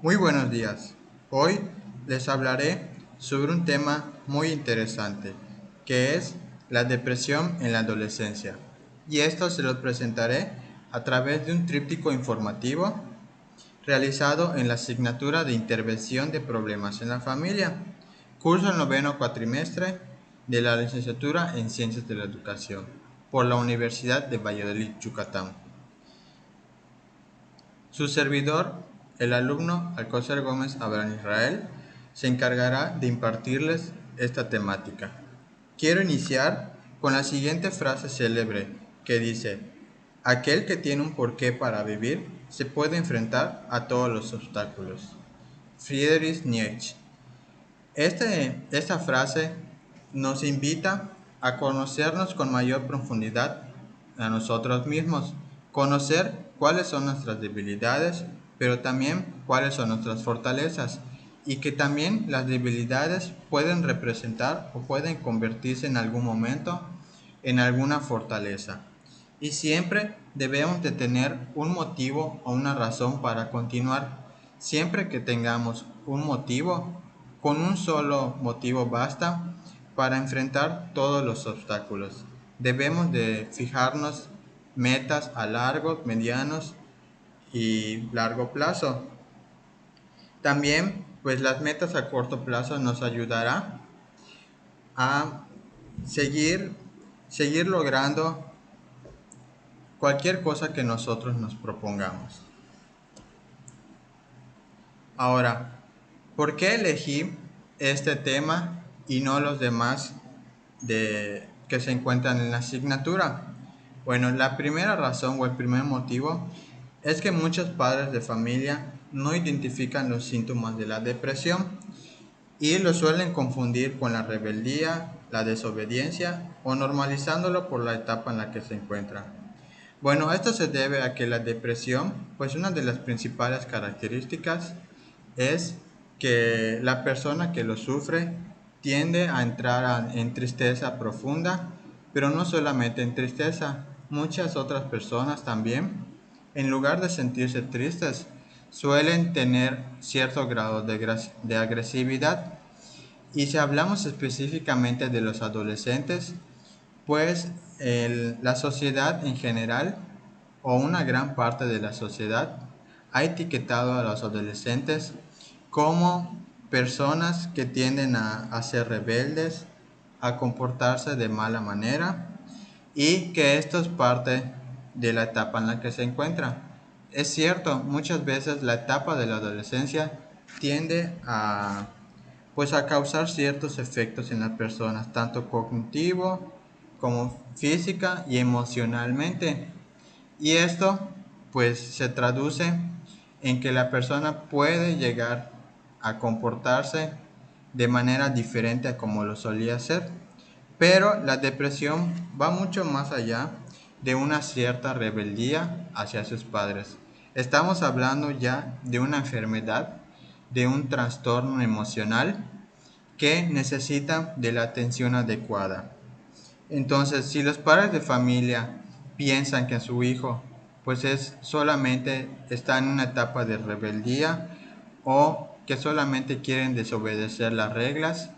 Muy buenos días. Hoy les hablaré sobre un tema muy interesante, que es la depresión en la adolescencia. Y esto se lo presentaré a través de un tríptico informativo realizado en la asignatura de Intervención de Problemas en la Familia, curso el noveno cuatrimestre de la licenciatura en Ciencias de la Educación, por la Universidad de Valladolid, Yucatán. Su servidor, el alumno Alcócer Gómez Abraham Israel, se encargará de impartirles esta temática. Quiero iniciar con la siguiente frase célebre que dice: aquel que tiene un porqué para vivir se puede enfrentar a todos los obstáculos. Friedrich Nietzsche. Esta frase nos invita a conocernos con mayor profundidad a nosotros mismos, conocer cuáles son nuestras debilidades, pero también cuáles son nuestras fortalezas, y que también las debilidades pueden representar o pueden convertirse en algún momento en alguna fortaleza. Y siempre debemos de tener un motivo o una razón para continuar. Siempre que tengamos un motivo, con un solo motivo basta para enfrentar todos los obstáculos. Debemos de fijarnos metas a largo, medianos y largo plazo. También, pues las metas a corto plazo nos ayudará a seguir, seguir logrando cualquier cosa que nosotros nos propongamos. Ahora, ¿por qué elegí este tema y no los demás que se encuentran en la asignatura? Bueno, la primera razón o el primer motivo es que muchos padres de familia no identifican los síntomas de la depresión y lo suelen confundir con la rebeldía, la desobediencia o normalizándolo por la etapa en la que se encuentra. Bueno, esto se debe a que la depresión, pues una de las principales características es que la persona que lo sufre tiende a entrar en tristeza profunda, pero no solamente en tristeza, muchas otras personas también, en lugar de sentirse tristes, suelen tener cierto grado de agresividad. Y si hablamos específicamente de los adolescentes, pues la sociedad en general, o una gran parte de la sociedad, ha etiquetado a los adolescentes como personas que tienden a ser rebeldes, a comportarse de mala manera y que esto es parte de la etapa en la que se encuentra. Es cierto, muchas veces la etapa de la adolescencia tiende pues a causar ciertos efectos en las personas, tanto cognitivo como física y emocionalmente. Y esto pues se traduce en que la persona puede llegar a comportarse de manera diferente a como lo solía hacer. Pero la depresión va mucho más allá de una cierta rebeldía hacia sus padres. Estamos hablando ya de una enfermedad, de un trastorno emocional que necesita de la atención adecuada. Entonces, si los padres de familia piensan que su hijo pues es solamente está en una etapa de rebeldía o que solamente quieren desobedecer las reglas,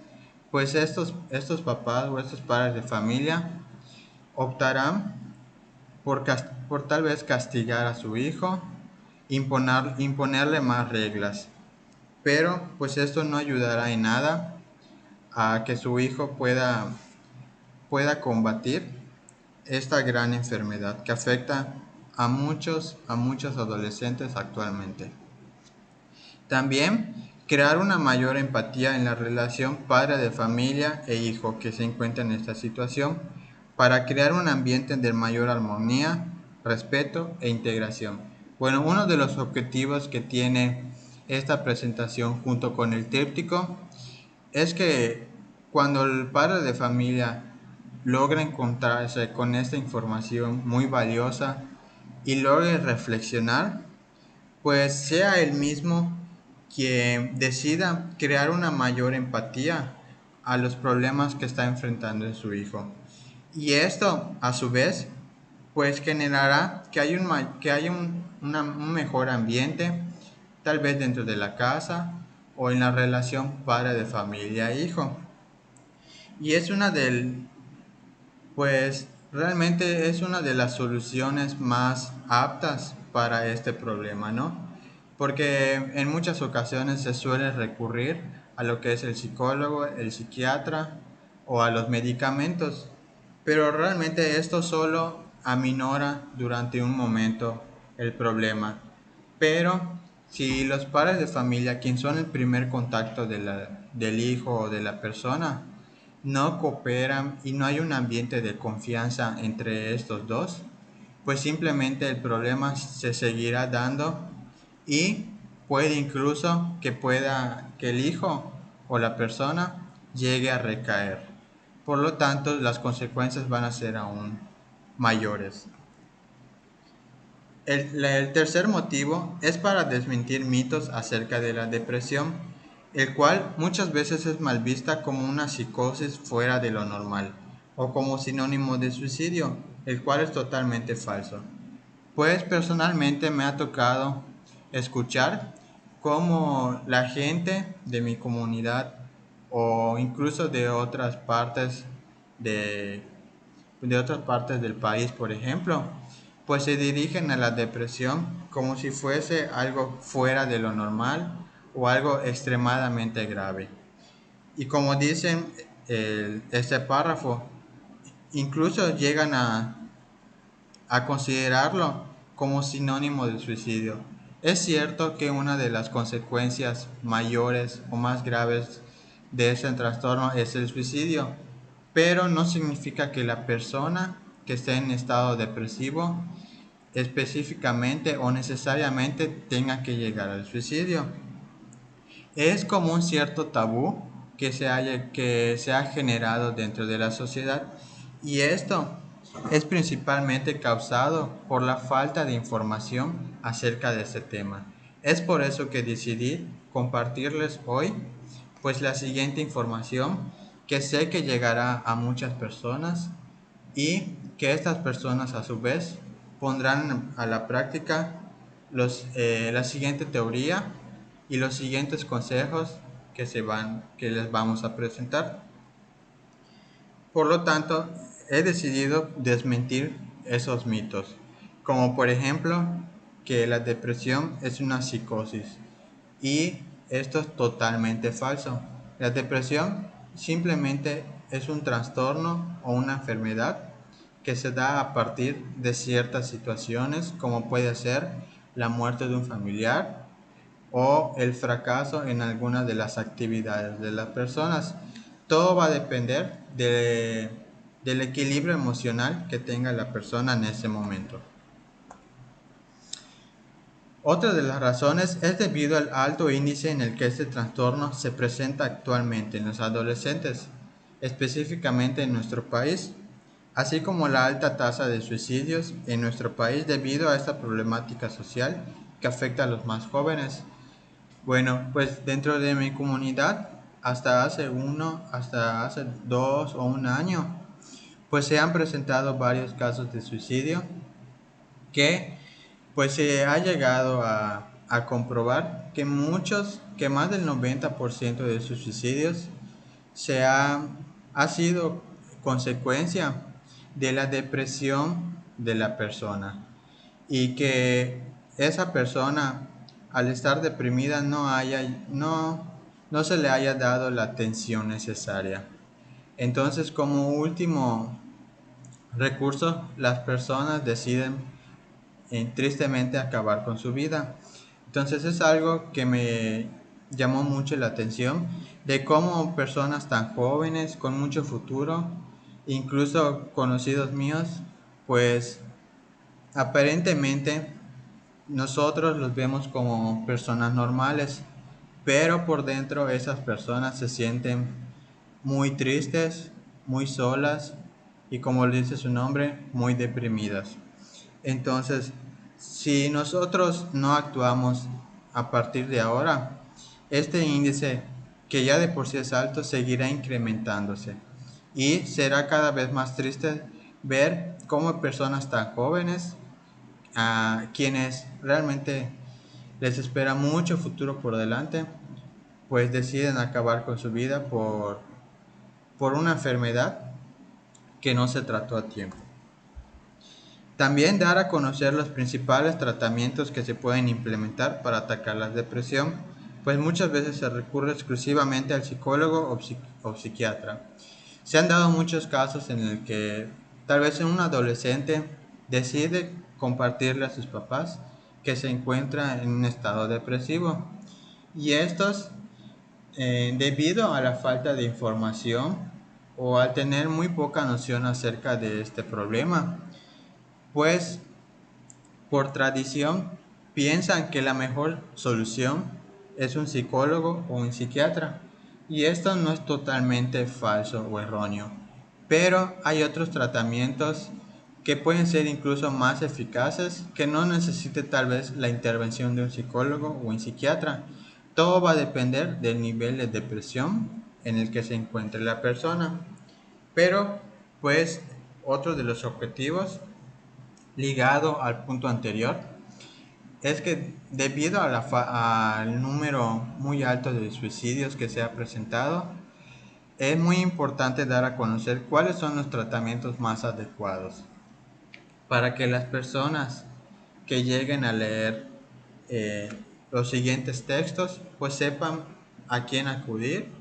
pues estos papás o estos padres de familia optarán por tal vez castigar a su hijo, imponerle más reglas. Pero pues esto no ayudará en nada a que su hijo pueda combatir esta gran enfermedad que afecta a muchos adolescentes actualmente. También crear una mayor empatía en la relación padre de familia e hijo que se encuentra en esta situación para crear un ambiente de mayor armonía, respeto e integración. Bueno, uno de los objetivos que tiene esta presentación junto con el tríptico es que cuando el padre de familia logra encontrarse con esta información muy valiosa y logre reflexionar, pues sea él mismo quien decida crear una mayor empatía a los problemas que está enfrentando en su hijo. Y esto, a su vez, pues generará que haya un mejor ambiente, tal vez dentro de la casa o en la relación padre de familia-hijo. Y es una del, pues realmente es una de las soluciones más aptas para este problema, ¿no? Porque en muchas ocasiones se suele recurrir a lo que es el psicólogo, el psiquiatra o a los medicamentos, pero realmente esto solo aminora durante un momento el problema. Pero si los padres de familia, quien son el primer contacto del hijo o de la persona, no cooperan y no hay un ambiente de confianza entre estos dos, pues simplemente el problema se seguirá dando y puede incluso que el hijo o la persona llegue a recaer. Por lo tanto, las consecuencias van a ser aún mayores. El tercer motivo es para desmentir mitos acerca de la depresión, el cual muchas veces es mal vista como una psicosis fuera de lo normal o como sinónimo de suicidio, el cual es totalmente falso. Pues personalmente me ha tocado escuchar cómo la gente de mi comunidad o incluso de, de otras partes del país, por ejemplo, pues se dirigen a la depresión como si fuese algo fuera de lo normal o algo extremadamente grave. Y como dicen este párrafo, incluso llegan a considerarlo como sinónimo de suicidio. Es cierto que una de las consecuencias mayores o más graves de ese trastorno es el suicidio, pero no significa que la persona que esté en estado depresivo específicamente o necesariamente tenga que llegar al suicidio. Es como un cierto tabú que se ha generado dentro de la sociedad, y esto es principalmente causado por la falta de información acerca de este tema. Es por eso que decidí compartirles hoy pues la siguiente información que sé que llegará a muchas personas y que estas personas a su vez pondrán a la práctica la siguiente teoría y los siguientes consejos que les vamos a presentar. Por lo tanto, he decidido desmentir esos mitos, como por ejemplo que la depresión es una psicosis, y esto es totalmente falso. La depresión simplemente es un trastorno o una enfermedad que se da a partir de ciertas situaciones, como puede ser la muerte de un familiar o el fracaso en alguna de las actividades de las personas. Todo va a depender del equilibrio emocional que tenga la persona en ese momento. Otra de las razones es debido al alto índice en el que este trastorno se presenta actualmente en los adolescentes, específicamente en nuestro país, así como la alta tasa de suicidios en nuestro país debido a esta problemática social que afecta a los más jóvenes. Bueno, pues dentro de mi comunidad, hasta hace 2 o un año, pues se han presentado varios casos de suicidio que pues se ha llegado a comprobar que más del 90% de sus suicidios ha sido consecuencia de la depresión de la persona, y que esa persona al estar deprimida no se le haya dado la atención necesaria. Entonces, como último recurso, las personas deciden tristemente acabar con su vida. Entonces es algo que me llamó mucho la atención de cómo personas tan jóvenes con mucho futuro, incluso conocidos míos, pues aparentemente nosotros los vemos como personas normales, pero por dentro esas personas se sienten muy tristes, muy solas y, como dice su nombre, muy deprimidas. Entonces, si nosotros no actuamos a partir de ahora, este índice, que ya de por sí es alto, seguirá incrementándose, y será cada vez más triste ver cómo personas tan jóvenes, a quienes realmente les espera mucho futuro por delante, pues deciden acabar con su vida por una enfermedad que no se trató a tiempo. También dar a conocer los principales tratamientos que se pueden implementar para atacar la depresión, pues muchas veces se recurre exclusivamente al psicólogo o psiquiatra. Se han dado muchos casos en el que tal vez un adolescente decide compartirle a sus papás que se encuentra en un estado depresivo y estos, debido a la falta de información o al tener muy poca noción acerca de este problema, pues por tradición piensan que la mejor solución es un psicólogo o un psiquiatra. Y esto no es totalmente falso o erróneo. Pero hay otros tratamientos que pueden ser incluso más eficaces, que no necesite tal vez la intervención de un psicólogo o un psiquiatra. Todo va a depender del nivel de depresión en el que se encuentre la persona. Pero, pues, otro de los objetivos ligado al punto anterior es que debido a al número muy alto de suicidios que se ha presentado, es muy importante dar a conocer cuáles son los tratamientos más adecuados para que las personas que lleguen a leer eh, los siguientes textos pues sepan a quién acudir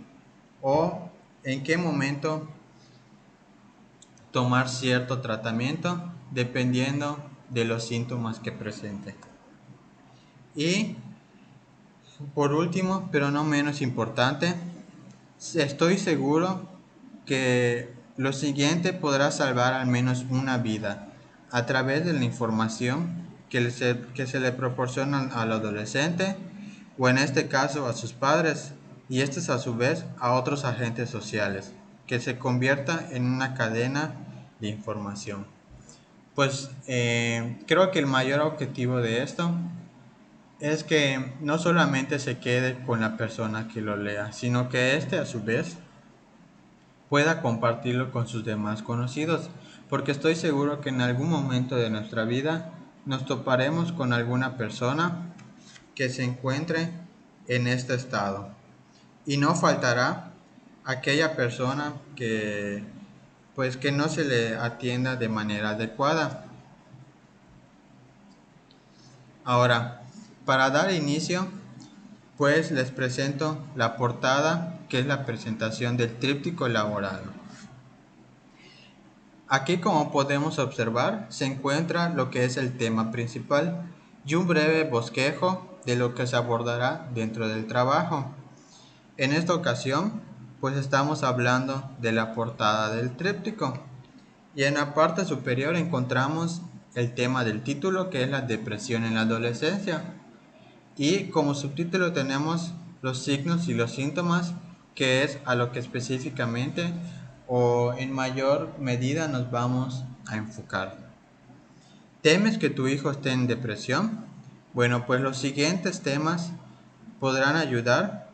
o en qué momento tomar cierto tratamiento dependiendo de los síntomas que presente. Y por último, pero no menos importante, estoy seguro que lo siguiente podrá salvar al menos una vida a través de la información que se le proporciona al adolescente o en este caso a sus padres y estos a su vez a otros agentes sociales, que se convierta en una cadena de información. Pues creo que el mayor objetivo de esto es que no solamente se quede con la persona que lo lea, sino que éste a su vez pueda compartirlo con sus demás conocidos, porque estoy seguro que en algún momento de nuestra vida nos toparemos con alguna persona que se encuentre en este estado. Y no faltará aquella persona que pues que no se le atienda de manera adecuada. Ahora, para dar inicio, pues les presento la portada, que es la presentación del tríptico elaborado. Aquí, como podemos observar, se encuentra lo que es el tema principal y un breve bosquejo de lo que se abordará dentro del trabajo. En esta ocasión, pues estamos hablando de la portada del tríptico y en la parte superior encontramos el tema del título, que es la depresión en la adolescencia. Y como subtítulo tenemos los signos y los síntomas, que es a lo que específicamente o en mayor medida nos vamos a enfocar. ¿Temes que tu hijo esté en depresión? Bueno, pues los siguientes temas podrán ayudar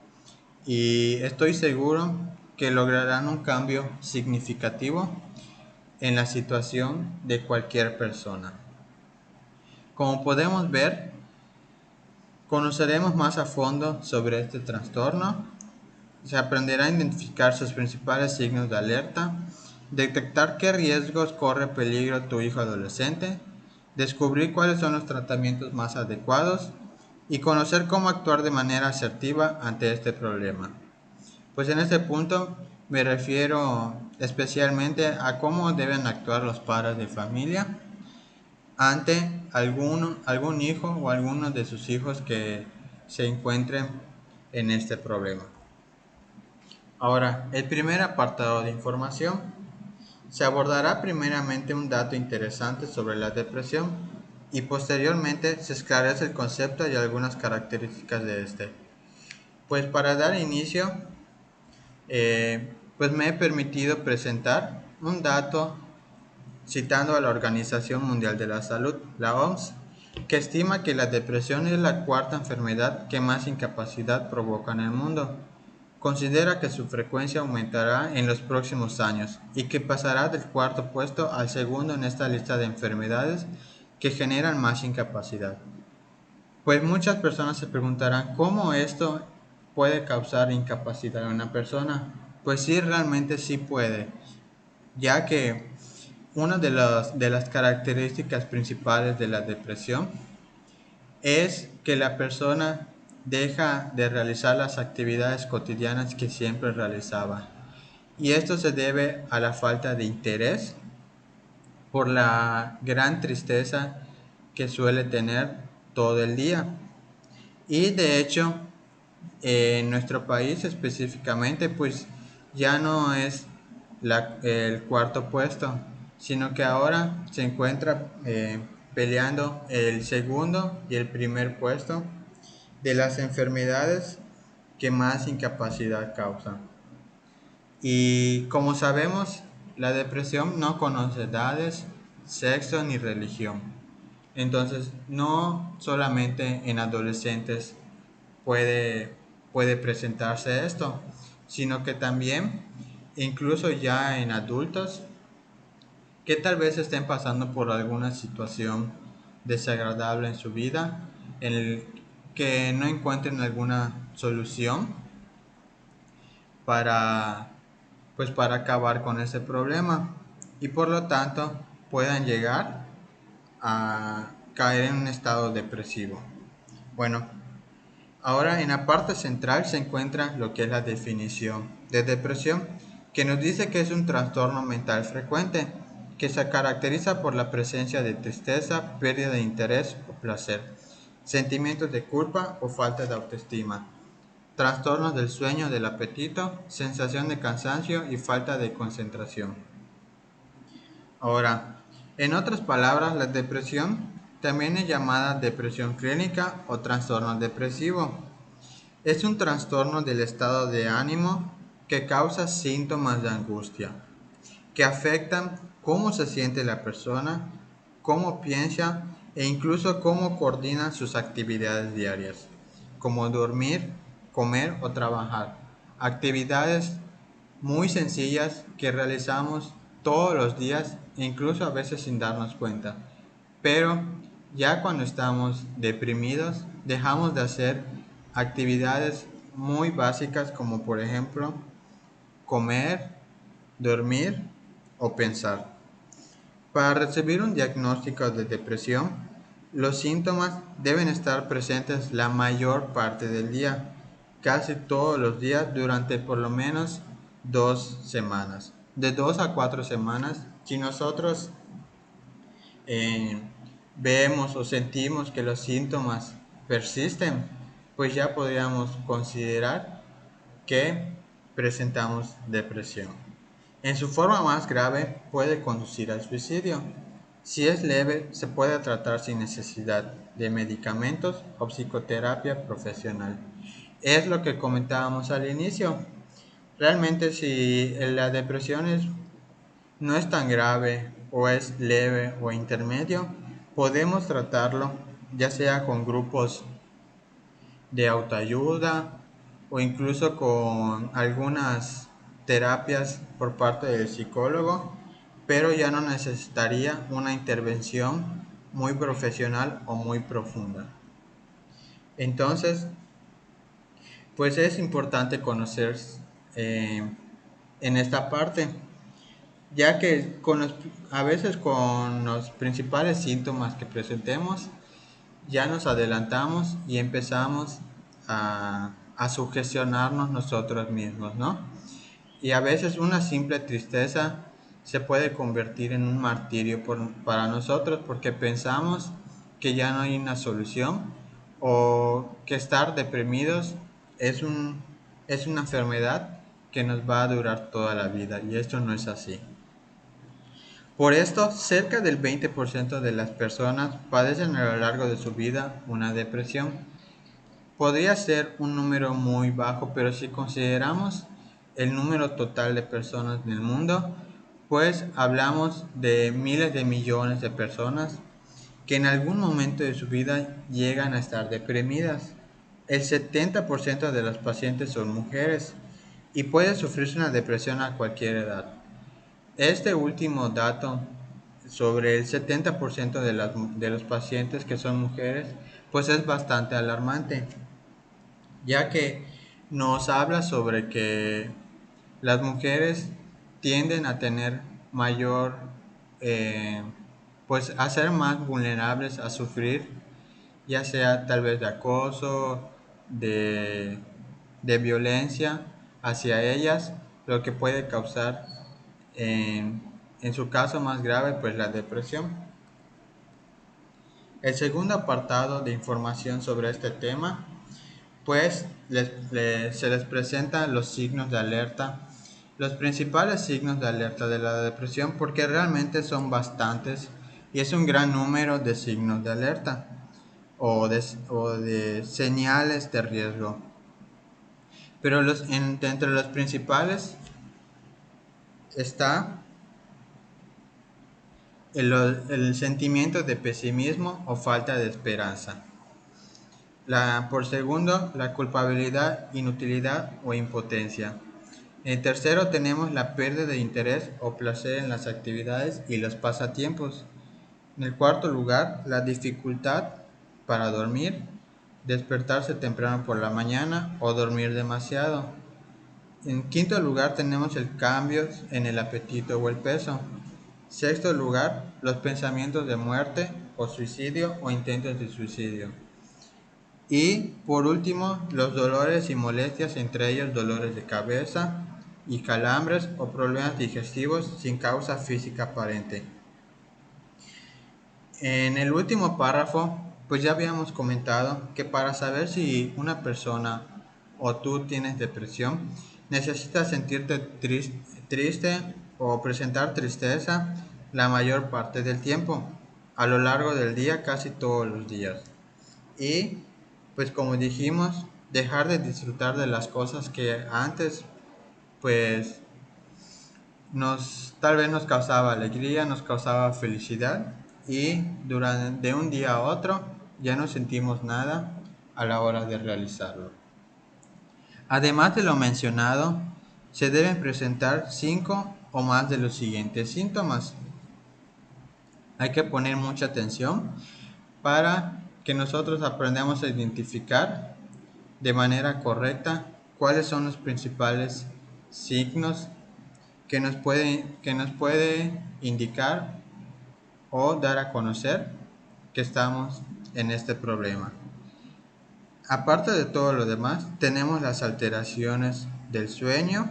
y estoy seguro que lograrán un cambio significativo en la situación de cualquier persona. Como podemos ver, conoceremos más a fondo sobre este trastorno, se aprenderá a identificar sus principales signos de alerta, detectar qué riesgos corre peligro tu hijo adolescente, descubrir cuáles son los tratamientos más adecuados y conocer cómo actuar de manera asertiva ante este problema. Pues en este punto me refiero especialmente a cómo deben actuar los padres de familia ante algún hijo o alguno de sus hijos que se encuentren en este problema. Ahora, el primer apartado de información. Se abordará primeramente un dato interesante sobre la depresión y posteriormente se esclarece el concepto y algunas características de este. Pues para dar inicio, pues me he permitido presentar un dato citando a la Organización Mundial de la Salud, la OMS, que estima que la depresión es la cuarta enfermedad que más incapacidad provoca en el mundo. Considera que su frecuencia aumentará en los próximos años y que pasará del cuarto puesto al segundo en esta lista de enfermedades que generan más incapacidad. Pues muchas personas se preguntarán cómo esto puede causar incapacidad a una persona. Pues sí, realmente sí puede, ya que una de las características principales de la depresión es que la persona deja de realizar las actividades cotidianas que siempre realizaba. Y esto se debe a la falta de interés por la gran tristeza que suele tener todo el día. Y de hecho, en nuestro país específicamente, pues ya no es el cuarto puesto, sino que ahora se encuentra peleando el segundo y el primer puesto de las enfermedades que más incapacidad causan. Y como sabemos, la depresión no conoce edades, sexo ni religión. Entonces, no solamente en adolescentes puede, puede presentarse esto, sino que también, incluso ya en adultos, que tal vez estén pasando por alguna situación desagradable en su vida, en el que no encuentren alguna solución para, pues para acabar con ese problema y por lo tanto puedan llegar a caer en un estado depresivo. Bueno, ahora en la parte central se encuentra lo que es la definición de depresión, que nos dice que es un trastorno mental frecuente, que se caracteriza por la presencia de tristeza, pérdida de interés o placer, sentimientos de culpa o falta de autoestima, trastornos del sueño, del apetito, sensación de cansancio y falta de concentración. Ahora, en otras palabras, la depresión también es llamada depresión clínica o trastorno depresivo. Es un trastorno del estado de ánimo que causa síntomas de angustia, que afectan cómo se siente la persona, cómo piensa e incluso cómo coordina sus actividades diarias, como dormir, comer o trabajar. Actividades muy sencillas que realizamos todos los días, incluso a veces sin darnos cuenta. Pero ya cuando estamos deprimidos, dejamos de hacer actividades muy básicas como por ejemplo comer, dormir o pensar. Para recibir un diagnóstico de depresión, los síntomas deben estar presentes la mayor parte del día, casi todos los días durante por lo menos 2 semanas. De 2 a 4 semanas, si nosotros eh, vemos o sentimos que los síntomas persisten, pues ya podríamos considerar que presentamos depresión. En su forma más grave puede conducir al suicidio. Si es leve, se puede tratar sin necesidad de medicamentos o psicoterapia profesional. Es lo que comentábamos al inicio. Realmente si la depresión no es tan grave o es leve o intermedio, podemos tratarlo ya sea con grupos de autoayuda o incluso con algunas terapias por parte del psicólogo, pero ya no necesitaría una intervención muy profesional o muy profunda. Entonces, pues es importante conocer eh, en esta parte, ya que a veces con los principales síntomas que presentemos, ya nos adelantamos y empezamos a sugestionarnos nosotros mismos, ¿no? Y a veces una simple tristeza se puede convertir en un martirio para nosotros porque pensamos que ya no hay una solución o que estar deprimidos es una enfermedad que nos va a durar toda la vida y esto no es así. Por esto, cerca del 20% de las personas padecen a lo largo de su vida una depresión. Podría ser un número muy bajo, pero si consideramos el número total de personas en el mundo, pues hablamos de miles de millones de personas que en algún momento de su vida llegan a estar deprimidas. El 70% de los pacientes son mujeres y puede sufrirse una depresión a cualquier edad. Este último dato sobre el 70% de los pacientes que son mujeres pues es bastante alarmante, ya que nos habla sobre que las mujeres tienden a tener mayor, eh, pues a ser más vulnerables a sufrir, ya sea tal vez de acoso, de, de violencia hacia ellas, lo que puede causar en su caso más grave, pues la depresión. El segundo apartado de información sobre este tema, pues se les presenta los signos de alerta, los principales signos de alerta de la depresión, porque realmente son bastantes y es un gran número de signos de alerta o de señales de riesgo. Pero entre los principales está el sentimiento de pesimismo o falta de esperanza. Por segundo, la culpabilidad, inutilidad o impotencia. En tercero tenemos la pérdida de interés o placer en las actividades y los pasatiempos. En el cuarto lugar, la dificultad para dormir, despertarse temprano por la mañana o dormir demasiado. En quinto lugar tenemos el cambio en el apetito o el peso. Sexto lugar, los pensamientos de muerte o suicidio o intentos de suicidio. Y por último, los dolores y molestias, entre ellos dolores de cabeza y calambres o problemas digestivos sin causa física aparente. En el último párrafo, pues ya habíamos comentado que para saber si una persona o tú tienes depresión, necesitas sentirte triste o presentar tristeza la mayor parte del tiempo, a lo largo del día, casi todos los días. Y pues como dijimos, dejar de disfrutar de las cosas que antes pues tal vez nos causaba alegría, nos causaba felicidad y de un día a otro ya no sentimos nada a la hora de realizarlo. Además de lo mencionado, se deben presentar 5 o más de los siguientes síntomas. Hay que poner mucha atención para que nosotros aprendamos a identificar de manera correcta cuáles son los principales signos que nos puede indicar o dar a conocer que estamos en este problema. Aparte de todo lo demás, tenemos las alteraciones del sueño,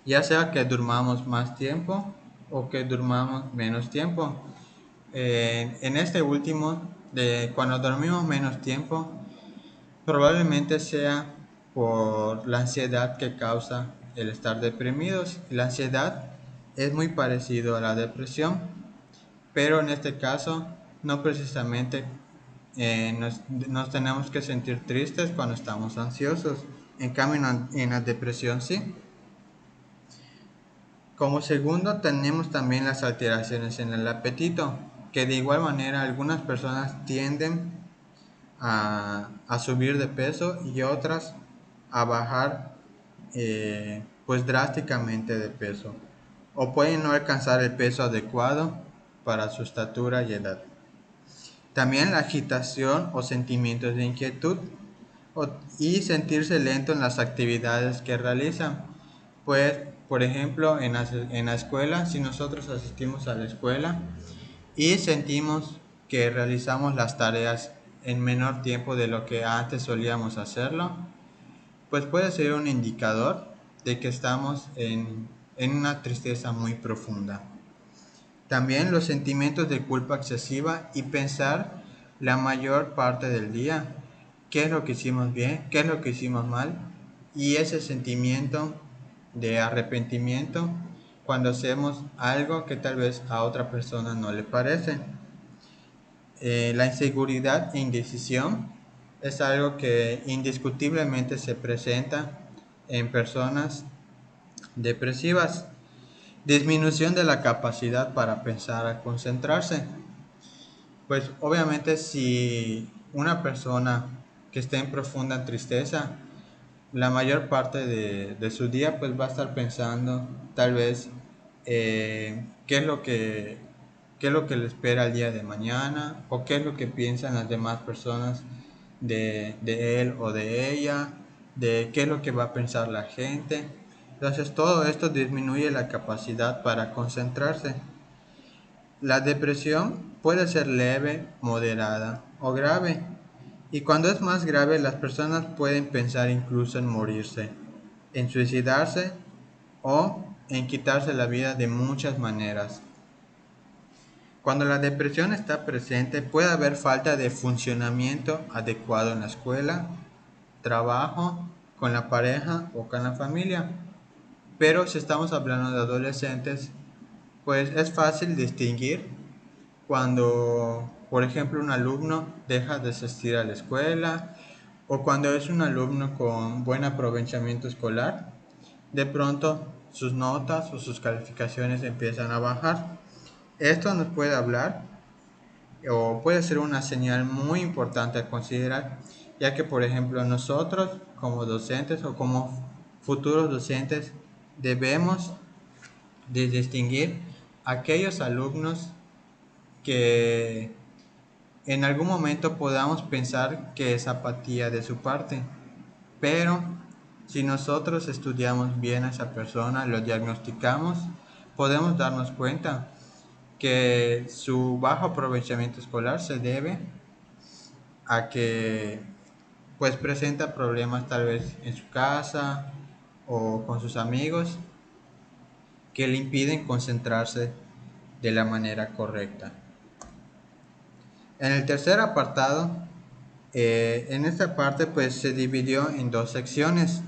ya sea que durmamos más tiempo o que durmamos menos tiempo. En este último, cuando dormimos menos tiempo, probablemente sea por la ansiedad que causa el estar deprimidos. La ansiedad es muy parecido a la depresión, pero en este caso no precisamente nos tenemos que sentir tristes cuando estamos ansiosos. En cambio, en la depresión sí. Como segundo, tenemos también las alteraciones en el apetito, que de igual manera algunas personas tienden a subir de peso y otras a bajar pues drásticamente de peso, o pueden no alcanzar el peso adecuado para su estatura y edad. También la agitación o sentimientos de inquietud y sentirse lento en las actividades que realizan. Pues, por ejemplo, en la escuela, si nosotros asistimos a la escuela y sentimos que realizamos las tareas en menor tiempo de lo que antes solíamos hacerlo, pues puede ser un indicador de que estamos en una tristeza muy profunda. También los sentimientos de culpa excesiva y pensar la mayor parte del día qué es lo que hicimos bien, qué es lo que hicimos mal, y ese sentimiento de arrepentimiento cuando hacemos algo que tal vez a otra persona no le parece. La inseguridad e indecisión es algo que indiscutiblemente se presenta en personas depresivas. Disminución de la capacidad para pensar a concentrarse. Pues obviamente si una persona que esté en profunda tristeza, la mayor parte de su día pues va a estar pensando tal vez qué es lo que qué es lo que le espera el día de mañana o qué es lo que piensan las demás personas de él o de ella, de qué es lo que va a pensar la gente. Entonces todo esto disminuye la capacidad para concentrarse. La depresión puede ser leve, moderada o grave. Y cuando es más grave, las personas pueden pensar incluso en morirse, en suicidarse o en quitarse la vida de muchas maneras. Cuando la depresión está presente, puede haber falta de funcionamiento adecuado en la escuela, trabajo, con la pareja o con la familia. Pero si estamos hablando de adolescentes, pues es fácil distinguir cuando, por ejemplo, un alumno deja de asistir a la escuela o cuando es un alumno con buen aprovechamiento escolar, de pronto sus notas o sus calificaciones empiezan a bajar. Esto nos puede hablar o puede ser una señal muy importante a considerar, ya que, por ejemplo, nosotros como docentes o como futuros docentes debemos de distinguir aquellos alumnos que en algún momento podamos pensar que es apatía de su parte, pero si nosotros estudiamos bien a esa persona, lo diagnosticamos, podemos darnos cuenta que su bajo aprovechamiento escolar se debe a que pues presenta problemas tal vez en su casa o con sus amigos que le impiden concentrarse de la manera correcta. En el tercer apartado, en esta parte pues se dividió en dos secciones.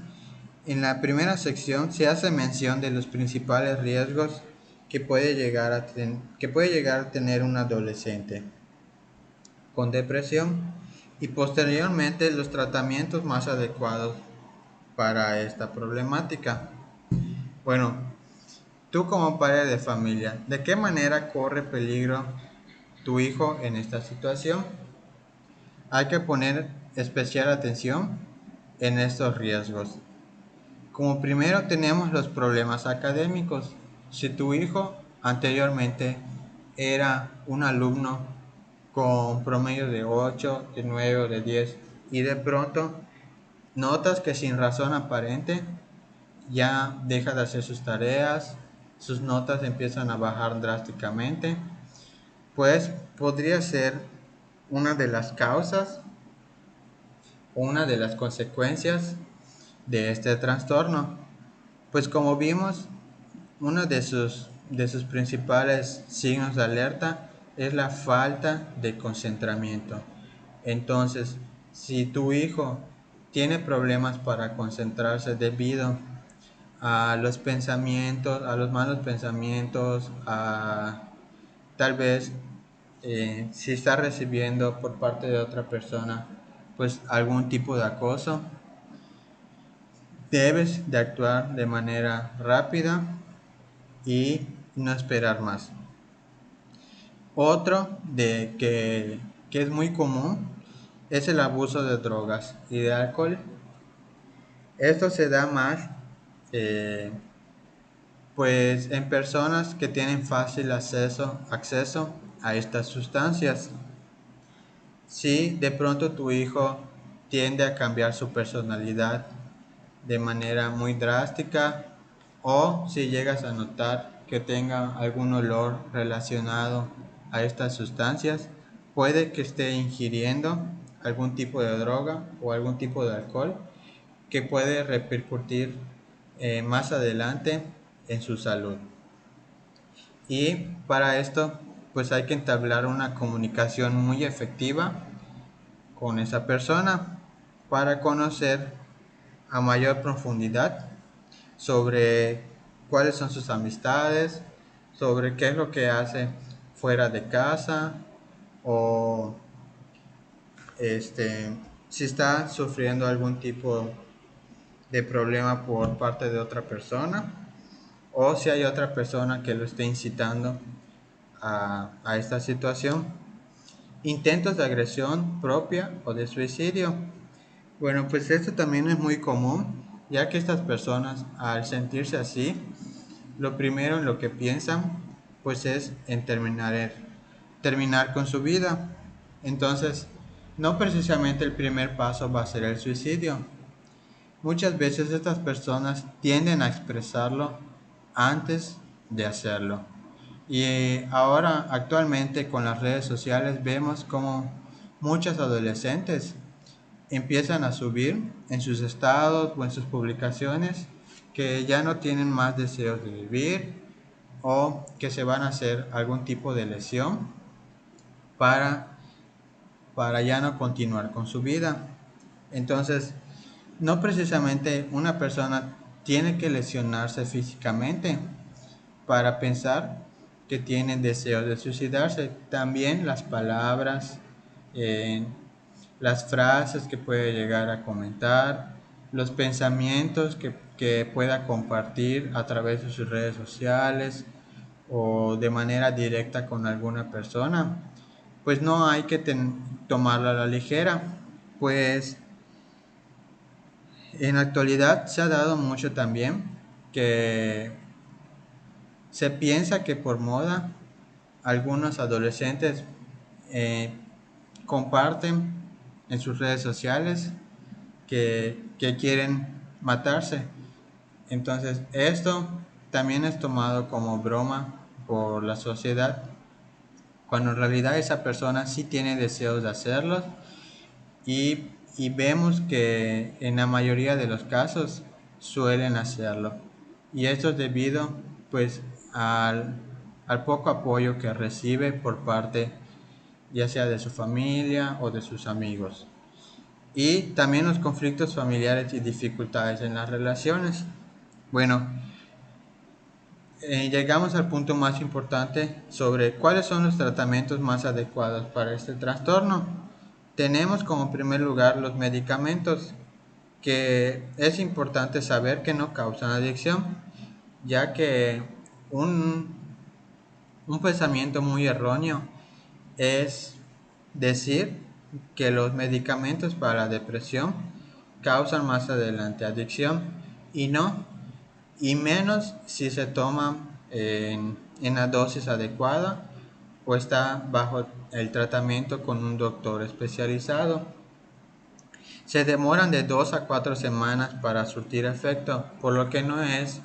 En la primera sección se hace mención de los principales riesgos que puede llegar a tener un adolescente con depresión y posteriormente los tratamientos más adecuados para esta problemática. Bueno, tú como padre de familia, ¿de qué manera corre peligro tu hijo en esta situación? Hay que poner especial atención en estos riesgos. Como primero tenemos los problemas académicos. Si tu hijo anteriormente era un alumno con promedio de 8, de 9 o de 10 y de pronto notas que sin razón aparente ya deja de hacer sus tareas, sus notas empiezan a bajar drásticamente, pues podría ser una de las causas o una de las consecuencias de este trastorno. Pues como vimos, uno de sus principales signos de alerta es la falta de concentramiento. Entonces, si tu hijo tiene problemas para concentrarse debido a los pensamientos, a los malos pensamientos, a tal vez si está recibiendo por parte de otra persona pues algún tipo de acoso, debes de actuar de manera rápida y no esperar más. Otro que es muy común es el abuso de drogas y de alcohol. Esto se da más eh, pues en personas que tienen fácil acceso a estas sustancias. Si de pronto tu hijo tiende a cambiar su personalidad de manera muy drástica o si llegas a notar que tenga algún olor relacionado a estas sustancias, puede que esté ingiriendo algún tipo de droga o algún tipo de alcohol que puede repercutir más adelante en su salud. Y para esto, pues hay que entablar una comunicación muy efectiva con esa persona para conocer a mayor profundidad sobre cuáles son sus amistades, sobre qué es lo que hace fuera de casa o si está sufriendo algún tipo de problema por parte de otra persona o si hay otra persona que lo esté incitando a esta situación. Intentos de agresión propia o de suicidio. Bueno, pues esto también es muy común, ya que estas personas al sentirse así, lo primero en lo que piensan pues es en terminar terminar con su vida. Entonces, no precisamente el primer paso va a ser el suicidio. Muchas veces estas personas tienden a expresarlo antes de hacerlo. Y ahora, actualmente, con las redes sociales, vemos como muchos adolescentes empiezan a subir en sus estados o en sus publicaciones que ya no tienen más deseos de vivir o que se van a hacer algún tipo de lesión para, para ya no continuar con su vida. Entonces, no precisamente una persona tiene que lesionarse físicamente para pensar que tienen deseos de suicidarse. También las palabras, eh, las frases que puede llegar a comentar, los pensamientos que pueda compartir a través de sus redes sociales o de manera directa con alguna persona, pues no hay que tomarlo a la ligera, pues en la actualidad se ha dado mucho también que se piensa que por moda algunos adolescentes eh, comparten en sus redes sociales que quieren matarse. Entonces esto también es tomado como broma por la sociedad, cuando en realidad esa persona sí tiene deseos de hacerlo y vemos que en la mayoría de los casos suelen hacerlo. Y esto es debido pues al poco apoyo que recibe por parte ya sea de su familia o de sus amigos. Y también los conflictos familiares y dificultades en las relaciones. Bueno, llegamos al punto más importante sobre cuáles son los tratamientos más adecuados para este trastorno. Tenemos como primer lugar los medicamentos, que es importante saber que no causan adicción, ya que un, un pensamiento muy erróneo es decir que los medicamentos para la depresión causan más adelante adicción, y no, y menos si se toman en la dosis adecuada o está bajo el tratamiento con un doctor especializado. Se demoran de 2 a 4 semanas para surtir efecto, por lo que no es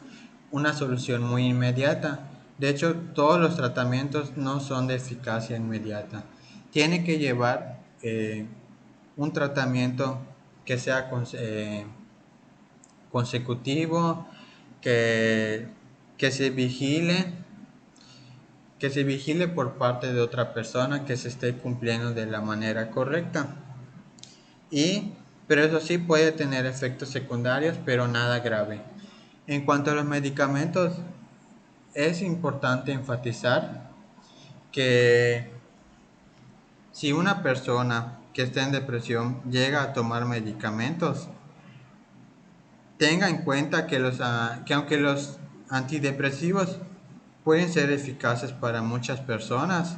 una solución muy inmediata. De hecho, todos los tratamientos no son de eficacia inmediata. Tiene que llevar un tratamiento que sea consecutivo, que, que se vigile, que se vigile por parte de otra persona, que se esté cumpliendo de la manera correcta. Pero eso sí puede tener efectos secundarios, pero nada grave. En cuanto a los medicamentos, es importante enfatizar que si una persona que está en depresión llega a tomar medicamentos, tenga en cuenta que aunque los antidepresivos pueden ser eficaces para muchas personas,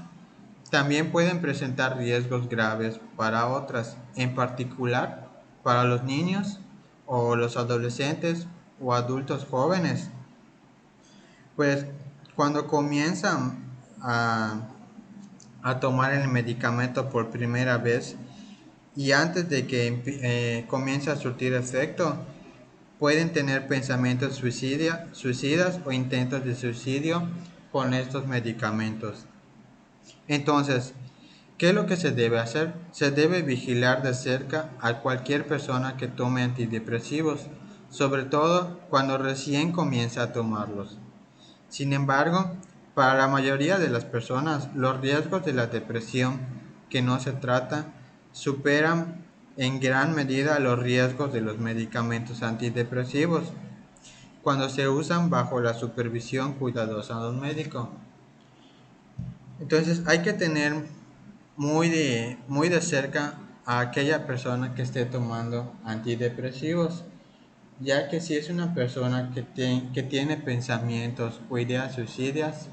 también pueden presentar riesgos graves para otras, en particular para los niños o los adolescentes o adultos jóvenes. Pues cuando comienzan a tomar el medicamento por primera vez y antes de que comience a surtir efecto, pueden tener pensamientos suicidas o intentos de suicidio con estos medicamentos. Entonces, ¿qué es lo que se debe hacer? Se debe vigilar de cerca a cualquier persona que tome antidepresivos, sobre todo cuando recién comienza a tomarlos. Sin embargo, para la mayoría de las personas, los riesgos de la depresión que no se trata superan en gran medida los riesgos de los medicamentos antidepresivos cuando se usan bajo la supervisión cuidadosa de un médico. Entonces hay que tener muy de cerca a aquella persona que esté tomando antidepresivos, ya que si es una persona que tiene pensamientos o ideas suicidas,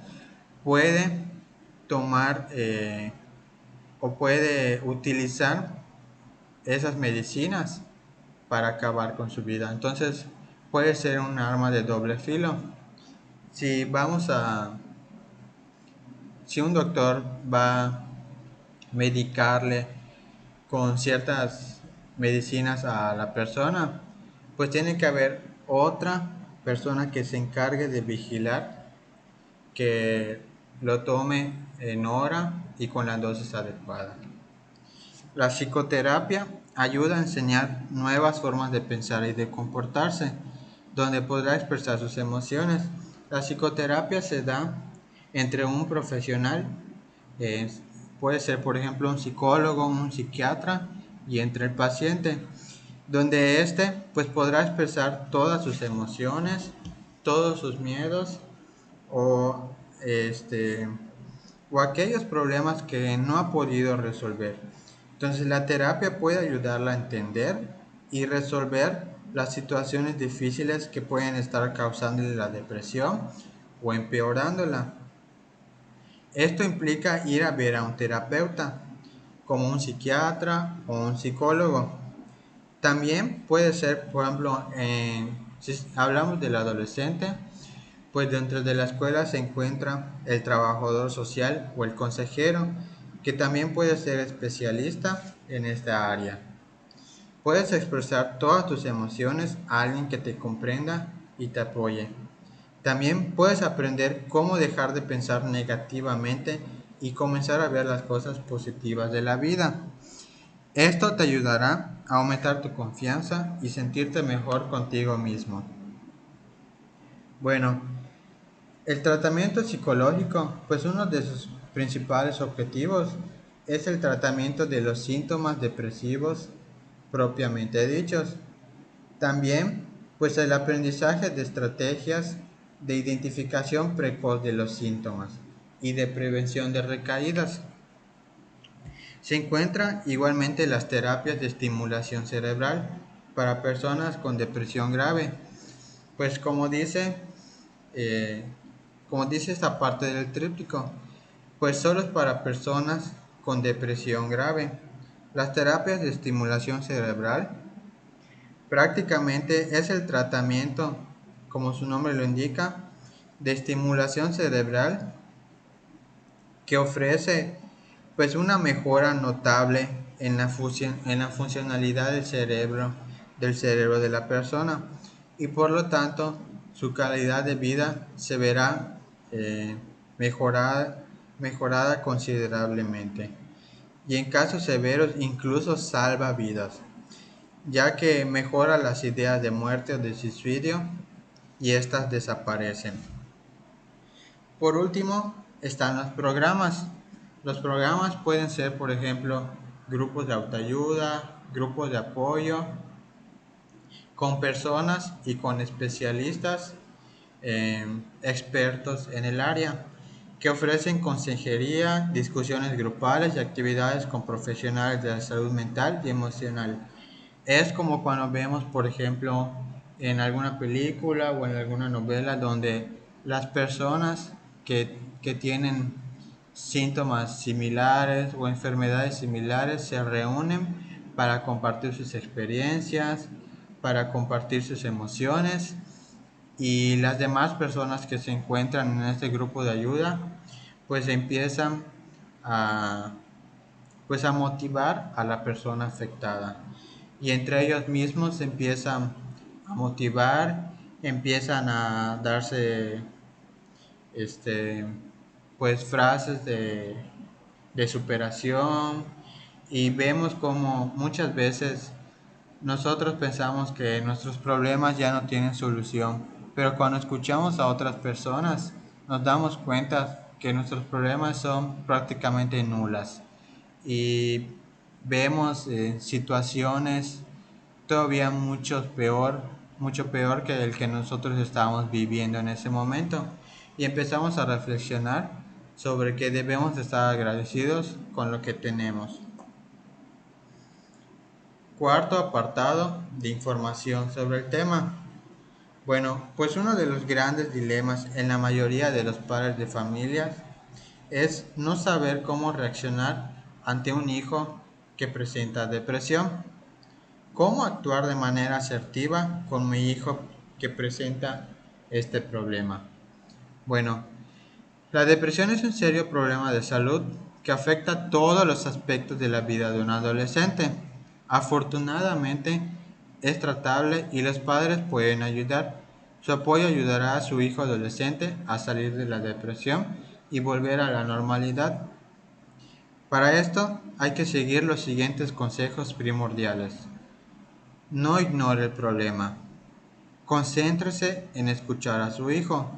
puede tomar o puede utilizar esas medicinas para acabar con su vida. Entonces puede ser un arma de doble filo. Si vamos a si un doctor va a medicarle con ciertas medicinas a la persona, pues tiene que haber otra persona que se encargue de vigilar que lo tome en hora y con la dosis adecuada. La psicoterapia ayuda a enseñar nuevas formas de pensar y de comportarse, donde podrá expresar sus emociones. La psicoterapia se da entre un profesional, eh, puede ser por ejemplo un psicólogo, un psiquiatra, y entre el paciente, donde éste pues podrá expresar todas sus emociones, todos sus miedos o este o aquellos problemas que no ha podido resolver. Entonces la terapia puede ayudarla a entender y resolver las situaciones difíciles que pueden estar causándole la depresión o empeorándola. Esto implica ir a ver a un terapeuta, como un psiquiatra o un psicólogo. También puede ser, por ejemplo, si hablamos del adolescente, pues dentro de la escuela se encuentra el trabajador social o el consejero, que también puede ser especialista en esta área. Puedes expresar todas tus emociones a alguien que te comprenda y te apoye. También puedes aprender cómo dejar de pensar negativamente y comenzar a ver las cosas positivas de la vida. Esto te ayudará a aumentar tu confianza y sentirte mejor contigo mismo. Bueno, el tratamiento psicológico, pues uno de sus principales objetivos es el tratamiento de los síntomas depresivos propiamente dichos. También, pues el aprendizaje de estrategias de identificación precoz de los síntomas y de prevención de recaídas. Se encuentran igualmente las terapias de estimulación cerebral para personas con depresión grave, pues eh, como dice esta parte del tríptico, pues solo es para personas con depresión grave. Las terapias de estimulación cerebral prácticamente es el tratamiento, como su nombre lo indica, de estimulación cerebral que ofrece pues una mejora notable en la funcionalidad del cerebro de la persona, y por lo tanto su calidad de vida se verá eh, mejorada, mejorada considerablemente, y en casos severos incluso salva vidas, ya que mejora las ideas de muerte o de suicidio y estas desaparecen. Por último, están los programas. Los programas pueden ser, por ejemplo, grupos de autoayuda, grupos de apoyo, con personas y con especialistas expertos en el área, que ofrecen consejería, discusiones grupales y actividades con profesionales de la salud mental y emocional. Es como cuando vemos, por ejemplo, en alguna película o en alguna novela donde las personas que tienen síntomas similares o enfermedades similares se reúnen para compartir sus experiencias, para compartir sus emociones, y las demás personas que se encuentran en este grupo de ayuda pues empiezan a a motivar a la persona afectada, y entre ellos mismos se empiezan a motivar, empiezan a darse este pues frases de superación, y vemos como muchas veces nosotros pensamos que nuestros problemas ya no tienen solución, pero cuando escuchamos a otras personas nos damos cuenta que nuestros problemas son prácticamente nulas, y vemos situaciones todavía mucho peor que el que nosotros estábamos viviendo en ese momento, y empezamos a reflexionar sobre que debemos estar agradecidos con lo que tenemos. Cuarto apartado de información sobre el tema. Bueno, pues uno de los grandes dilemas en la mayoría de los padres de familias es no saber cómo reaccionar ante un hijo que presenta depresión. ¿Cómo actuar de manera asertiva con mi hijo que presenta este problema? Bueno, La depresión es un serio problema de salud que afecta todos los aspectos de la vida de un adolescente. Afortunadamente, es tratable y los padres pueden ayudar. Su apoyo ayudará a su hijo adolescente a salir de la depresión y volver a la normalidad. Para esto, hay que seguir los siguientes consejos primordiales. No ignore el problema. Concéntrese en escuchar a su hijo.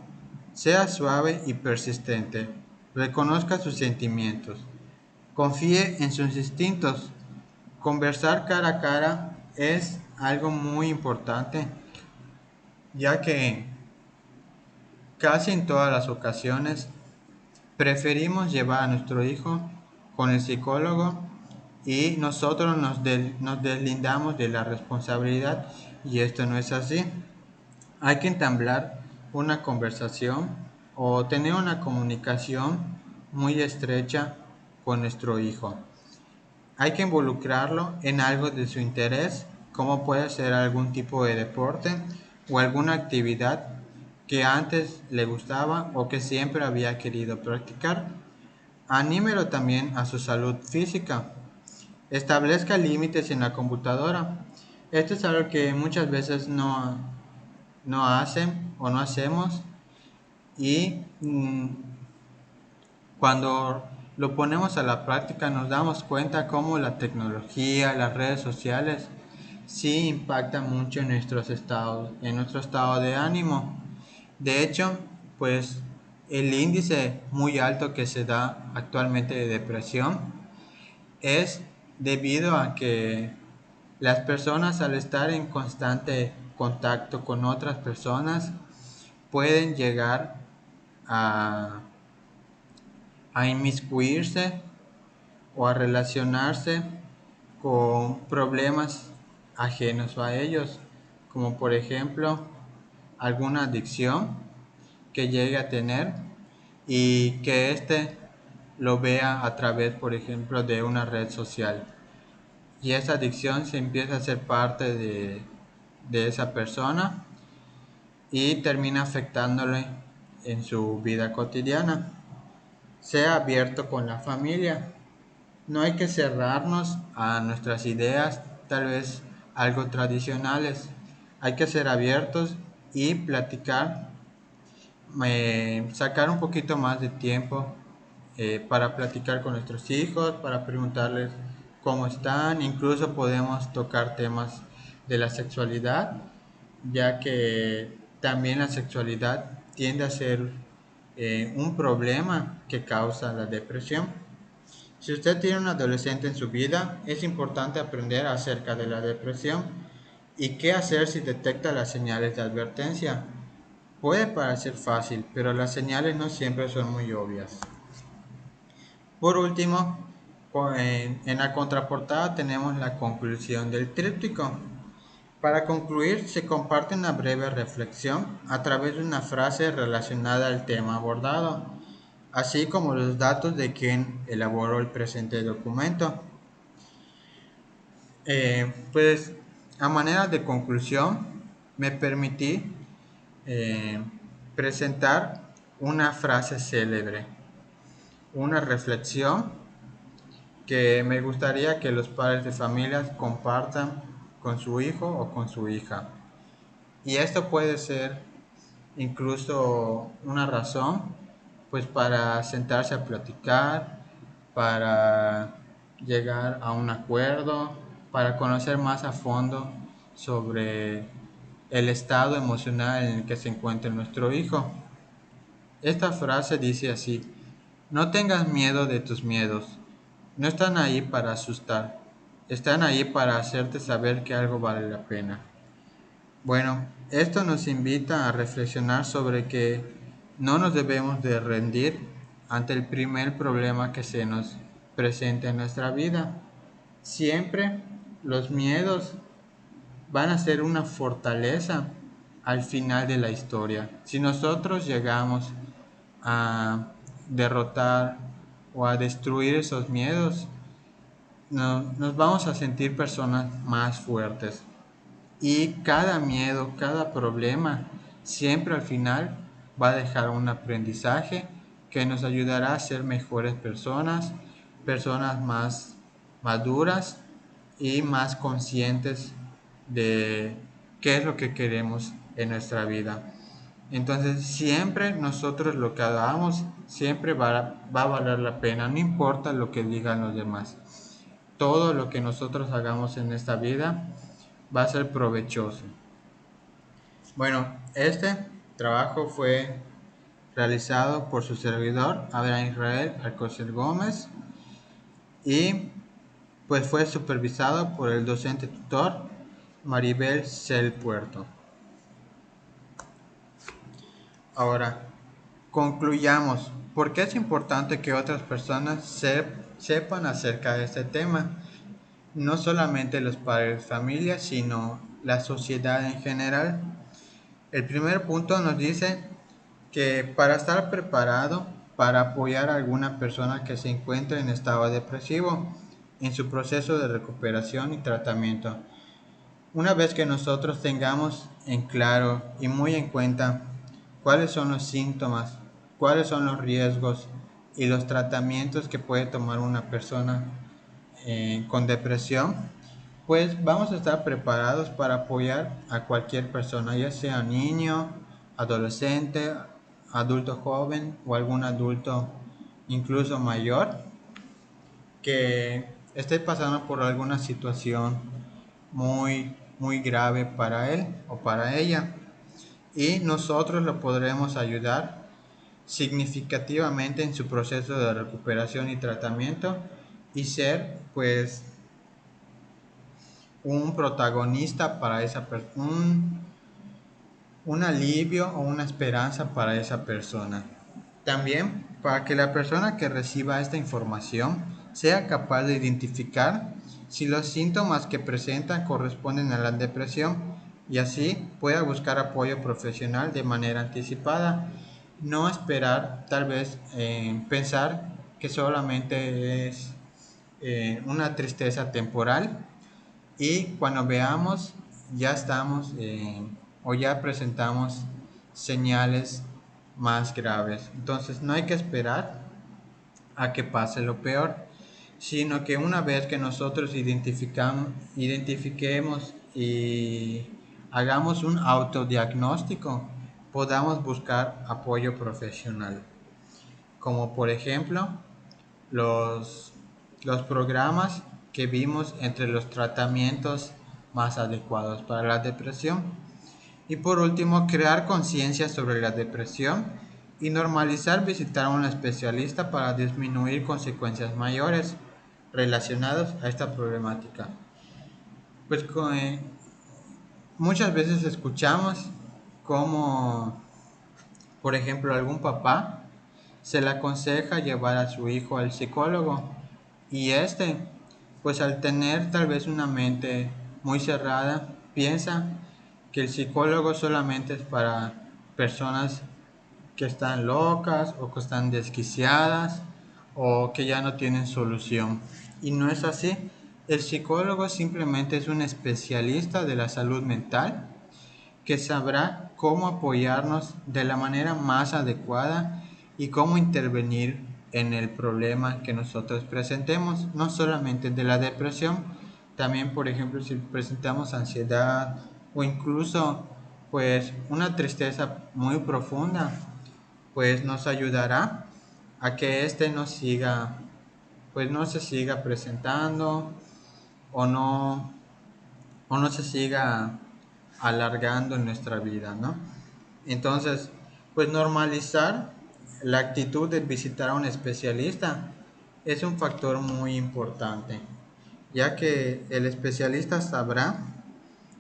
Sea suave y persistente. Reconozca sus sentimientos. Confíe en sus instintos. Conversar cara a cara es algo muy importante, ya que casi en todas las ocasiones preferimos llevar a nuestro hijo con el psicólogo y nosotros nos deslindamos de la responsabilidad y esto no es así. Hay que entablar una conversación o tener una comunicación muy estrecha con nuestro hijo. Hay que involucrarlo en algo de su interés, como puede ser algún tipo de deporte o alguna actividad que antes le gustaba o que siempre había querido practicar. Anímelo también a su salud física. Establezca límites en la computadora. Esto es algo que muchas veces no hacen o no hacemos y cuando lo ponemos a la práctica nos damos cuenta cómo la tecnología, las redes sociales sí impactan mucho en en nuestro estado de ánimo. De hecho, pues el índice muy alto que se da actualmente de depresión es debido a que las personas al estar en constante contacto con otras personas pueden llegar a, a inmiscuirse o a relacionarse con problemas ajenos a ellos, como por ejemplo alguna adicción que llegue a tener y que éste lo vea a través, por ejemplo, de una red social. Y esa adicción se empieza a ser parte de esa persona y termina afectándole en su vida cotidiana. Sea abierto con la familia. No hay que cerrarnos a nuestras ideas, tal vez algo tradicionales. Hay que ser abiertos y platicar, sacar un poquito más de tiempo para platicar con nuestros hijos, para preguntarles cómo están. Incluso podemos tocar temas de la sexualidad, ya que también la sexualidad tiende a ser un problema que causa la depresión. Si usted tiene un adolescente en su vida, es importante aprender acerca de la depresión y qué hacer si detecta las señales de advertencia. Puede parecer fácil, pero las señales no siempre son muy obvias. Por último, en la contraportada tenemos la conclusión del tríptico. Para concluir, se comparte una breve reflexión a través de una frase relacionada al tema abordado, así como los datos de quien elaboró el presente documento. Pues a manera de conclusión, me permití eh, presentar una frase célebre, una reflexión que me gustaría que los padres de familias compartan con su hijo o con su hija. Y esto puede ser incluso una razón, pues para sentarse a platicar, para llegar a un acuerdo, para conocer más a fondo sobre el estado emocional en el que se encuentra nuestro hijo. Esta frase dice así: no tengas miedo de tus miedos, no están ahí para asustar, están ahí para hacerte saber que algo vale la pena. Bueno, esto nos invita a reflexionar sobre que no nos debemos de rendir ante el primer problema que se nos presenta en nuestra vida. Siempre los miedos van a ser una fortaleza al final de la historia. Si nosotros llegamos a derrotar o a destruir esos miedos, nos vamos a sentir personas más fuertes. Y cada miedo, cada problema, siempre al final va a dejar un aprendizaje que nos ayudará a ser mejores personas, personas más maduras y más conscientes de qué es lo que queremos en nuestra vida. Entonces, siempre nosotros lo que hagamos, siempre va a valer la pena, no importa lo que digan los demás. Todo lo que nosotros hagamos en esta vida va a ser provechoso. Bueno, este trabajo fue realizado por su servidor, Abraham Israel Alcocer Gómez, y pues fue supervisado por el docente tutor Maribel Cel Puerto. Ahora, concluyamos. ¿Por qué es importante que otras personas sepan acerca de este tema? No solamente los padres de familia, sino la sociedad en general. El primer punto nos dice que para estar preparado para apoyar a alguna persona que se encuentre en estado depresivo en su proceso de recuperación y tratamiento. Una vez que nosotros tengamos en claro y muy en cuenta cuáles son los síntomas, cuáles son los riesgos y los tratamientos que puede tomar una persona con depresión, pues vamos a estar preparados para apoyar a cualquier persona, ya sea niño, adolescente, adulto joven o algún adulto incluso mayor que esté pasando por alguna situación muy grave para él o para ella, y nosotros lo podremos ayudar significativamente en su proceso de recuperación y tratamiento y ser pues un protagonista para esa persona, un alivio o una esperanza para esa persona. También para que la persona que reciba esta información sea capaz de identificar si los síntomas que presentan corresponden a la depresión y así pueda buscar apoyo profesional de manera anticipada. No esperar tal vez pensar que solamente es una tristeza temporal y cuando veamos ya estamos o ya presentamos señales más graves. Entonces no hay que esperar a que pase lo peor, sino que una vez que nosotros identifiquemos y hagamos un autodiagnóstico, podamos buscar apoyo profesional, como por ejemplo los, los programas que vimos entre los tratamientos más adecuados para la depresión. Y por último, crear conciencia sobre la depresión y normalizar visitar a un especialista para disminuir consecuencias mayores relacionadas a esta problemática. Pues muchas veces escuchamos como, por ejemplo, algún papá se le aconseja llevar a su hijo al psicólogo y pues al tener tal vez una mente muy cerrada, piensa que el psicólogo solamente es para personas que están locas o que están desquiciadas o que ya no tienen solución. Y no es así. El psicólogo simplemente es un especialista de la salud mental que sabrá cómo apoyarnos de la manera más adecuada y cómo intervenir en el problema que nosotros presentemos, no solamente de la depresión, también por ejemplo si presentamos ansiedad o incluso pues una tristeza muy profunda, pues nos ayudará a que no siga, pues no se siga presentando o no o no se siga alargando en nuestra vida, ¿no? Entonces, pues normalizar la actitud de visitar a un especialista es un factor muy importante, ya que el especialista sabrá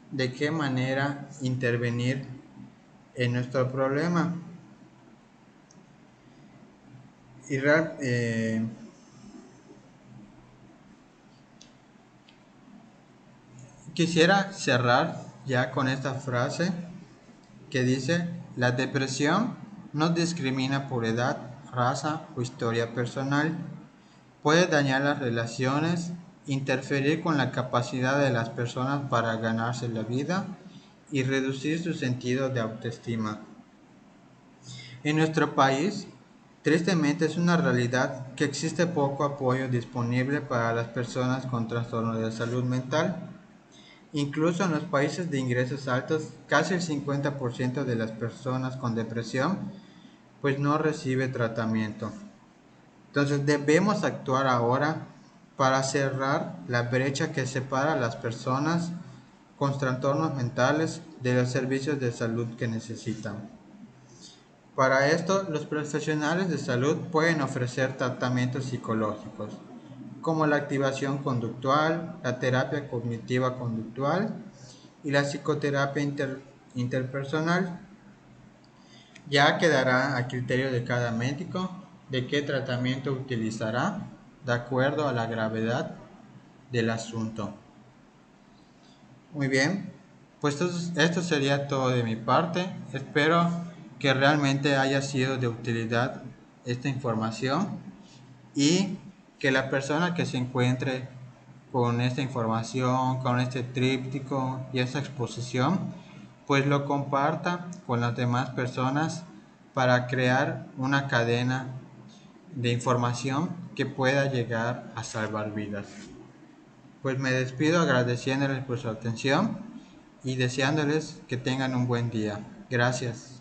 de qué manera intervenir en nuestro problema. Y quisiera cerrar ya con esta frase que dice: la depresión no discrimina por edad, raza o historia personal. Puede dañar las relaciones, interferir con la capacidad de las personas para ganarse la vida y reducir su sentido de autoestima. En nuestro país Tristemente es una realidad que existe poco apoyo disponible para las personas con trastornos de salud mental. Incluso en los países de ingresos altos, casi el 50% de las personas con depresión pues no recibe tratamiento. Entonces debemos actuar ahora para cerrar la brecha que separa a las personas con trastornos mentales de los servicios de salud que necesitan. Para esto, los profesionales de salud pueden ofrecer tratamientos psicológicos, como la activación conductual, la terapia cognitiva conductual y la psicoterapia interpersonal. Ya quedará a criterio de cada médico de qué tratamiento utilizará de acuerdo a la gravedad del asunto. Muy bien, pues esto sería todo de mi parte. Espero que realmente haya sido de utilidad esta información y que la persona que se encuentre con esta información, con este tríptico y esta exposición, pues lo comparta con las demás personas para crear una cadena de información que pueda llegar a salvar vidas. Pues me despido agradeciéndoles por su atención y deseándoles que tengan un buen día. Gracias.